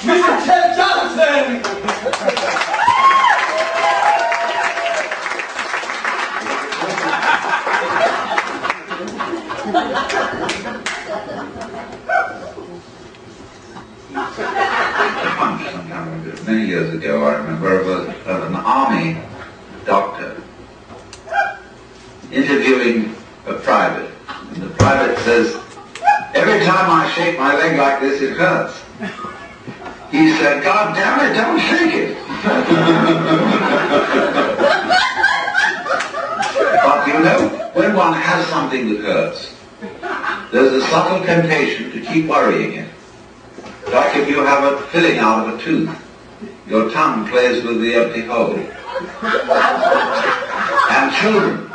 Mr. Jef Johnson! Many years ago, I remember, of an army doctor interviewing a private. And the private says, "Every time I shake my leg like this, it hurts." He said, "God damn it, don't shake it." But you know, when one has something that hurts, there's a subtle temptation to keep worrying it. Like if you have a filling out of a tooth, your tongue plays with the empty hole. And children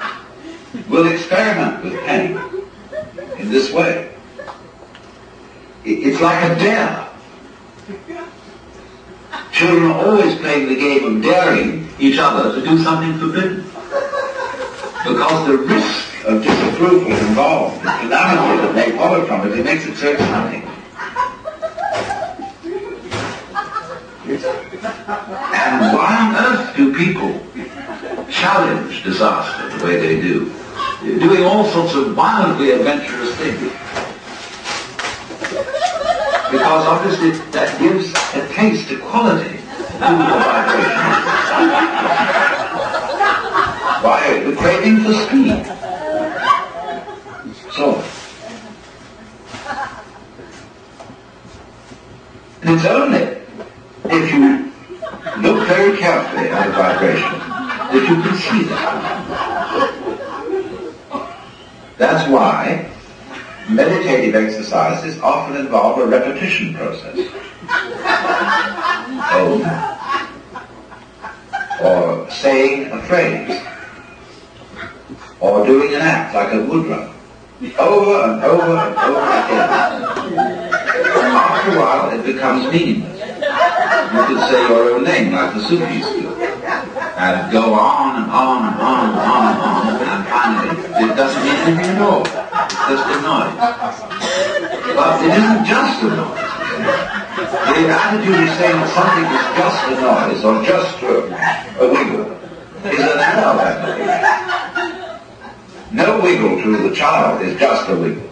will experiment with pain in this way. It's like a dare. Children are always playing the game of daring each other to do something forbidden. Because the risk of disapproval involved, the calamity that may follow from it, it makes it so exciting. And why on earth do people challenge disaster the way they do? Doing all sorts of wildly adventurous things. Because obviously that gives a taste, a quality to the vibration. Why, the craving for speed. So, it's only if you look very carefully at a vibration that you can see that. That's why meditative exercises often involve a repetition process. Or saying a phrase, or doing an act like a mudra, over and over and over again. And after a while it becomes meaningless. You could say your own name like the Sufis do, and go on and on and on and on and on, and finally it doesn't mean anything at all. It's just a noise. But it isn't just a noise. The attitude of saying that something is just a noise or just a wiggle is an adult attitude. No wiggle to the child is just a wiggle.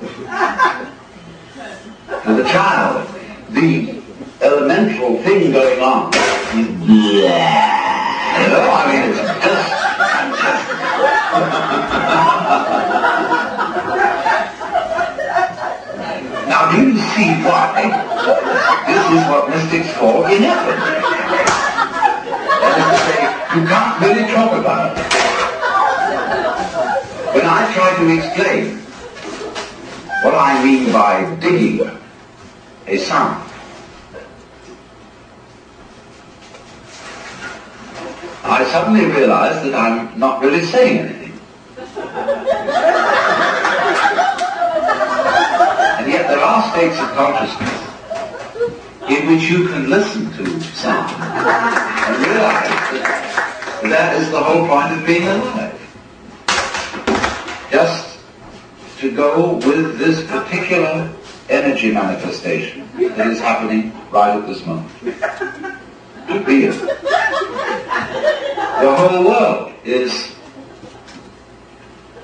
To the child, the elemental thing going on is you know, I mean, it's just fantastic. Now, do you see why this is what mystics call ineffable? That is to say, you can't really talk about it. When I try to explain what I mean by digging a sound, I suddenly realize that I'm not really saying anything. And yet there are states of consciousness in which you can listen to sound and realize that that is the whole point of being alive. Just to go with this particular energy manifestation that is happening right at this moment. To be it. The whole world is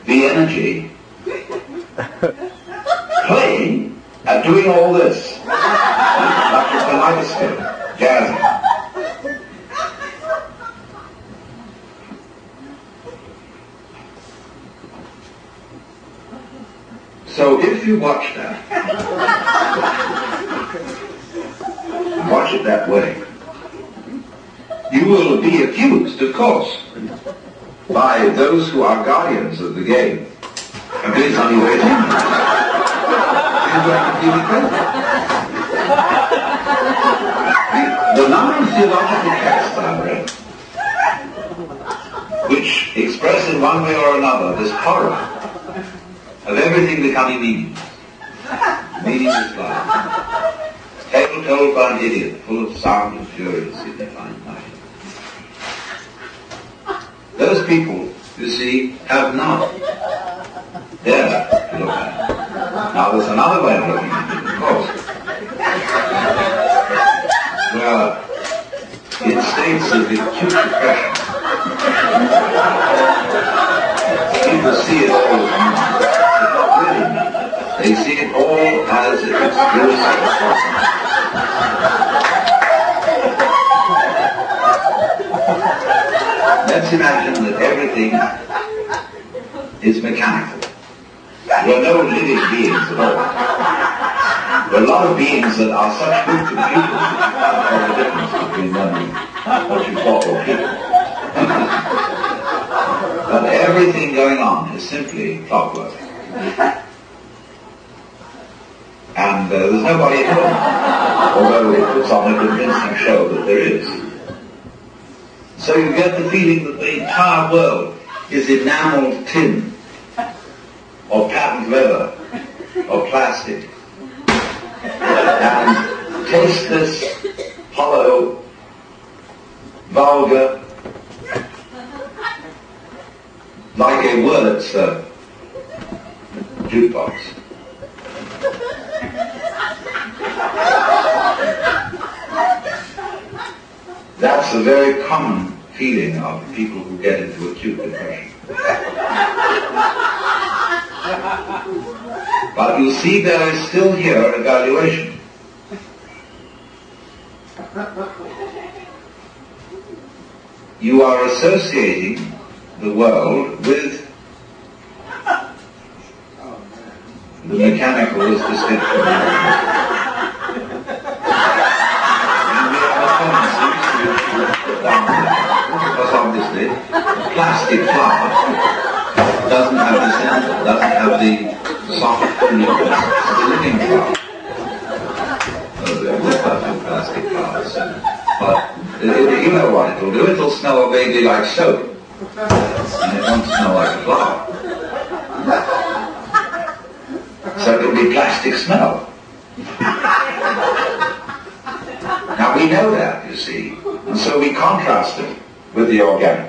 the energy playing and doing all this. Like a kaleidoscope, jazzing. So if you watch that, and watch it that way, you will be accused, of course, by those who are guardians of the game. And please only wait in. The number of theological texts I've read, which express in one way or another this horror of everything becoming meaningless. Meaningless life. Tale told by an idiot, full of sound and furious, if they find nothing. Those people, you see, have not dared to look at it. Now there's another way of looking at it, of course. in states of acute depression. People see it all as meaningless, but not really meaningless. They see it all as explosive. Let's imagine that everything is mechanical. There are no living beings at all. There are a lot of beings that are such good computers that you can't tell the difference between them and what you thought were people. But everything going on is simply clockwork. And there's nobody at home, although it puts on a convincing show that there is. So you get the feeling that the entire world is enameled tin, or patent leather, or plastic, and tasteless, hollow, vulgar, like a Wurlitzer jukebox. That's a very common feeling of people who get into acute depression. But you see, there is still here an evaluation. You are associating the world with the mechanical as distinct from the and we have a tendency to put down there, because obviously a plastic flower doesn't have the center, doesn't have the soft nucleus of the living flower. There are perfect plastic flowers, but you know what it will do. It will smell vaguely like soap, and it won't smell like a flower. So it will be plastic smell. Now we know that, you see, and so we contrast it with the organic.